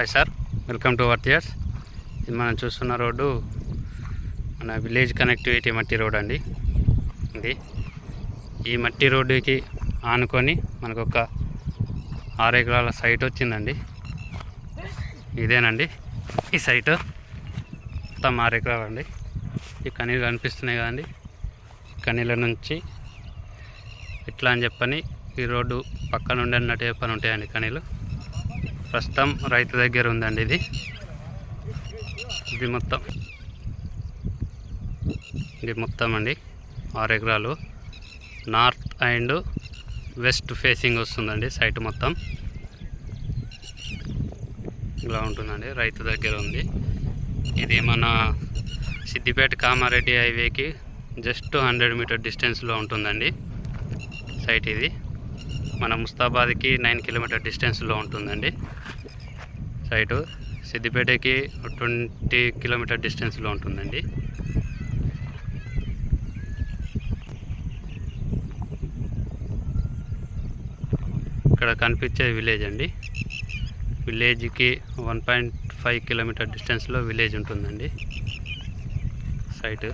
Hi sir, welcome to worthiers. ఇది మనం చూస్తున్న రోడ్డు మన విలేజ్ కనెక్టివిటీ మట్టి రోడ్ అండి. ఇది ఈ మట్టి రోడ్డుకి ఆనుకొని మనకు ఒక 6 ఎకరాల సైట్ వచ్చిందండి. ఇదేనండి ఈ సైటు, మొత్తం 6 ఎకరాలు అండి. ఈ కనీలు కనిపిస్తున్నాయి కదండి, కనీల నుంచి ఇట్లా అని చెప్పని ఈ రోడ్డు పక్కన ఉండి అన్నట్టు చెప్పని ఉంటాయండి కనీలు. ప్రస్తుతం రైతు దగ్గర ఉందండి. ఇది మొత్తం అండి 6 ఎకరాలు. నార్త్ అండ్ వెస్ట్ ఫేసింగ్ వస్తుందండి సైట్ మొత్తం. ఇలా ఉంటుందండి, రైతు దగ్గర ఉంది. ఇది మన సిద్దిపేట కామారెడ్డి హైవేకి జస్ట్ 100 మీటర్ డిస్టెన్స్లో ఉంటుందండి సైట్. ఇది మన ముస్తాబాద్కి 9 కిలోమీటర్ డిస్టెన్స్లో ఉంటుందండి సైటు. సిద్దిపేటకి 20 కిలోమీటర్ డిస్టెన్స్లో ఉంటుందండి. ఇక్కడ కనిపించే విలేజ్ అండి. విలేజ్కి 1.5 కిలోమీటర్ డిస్టెన్స్లో విలేజ్ ఉంటుందండి సైటు.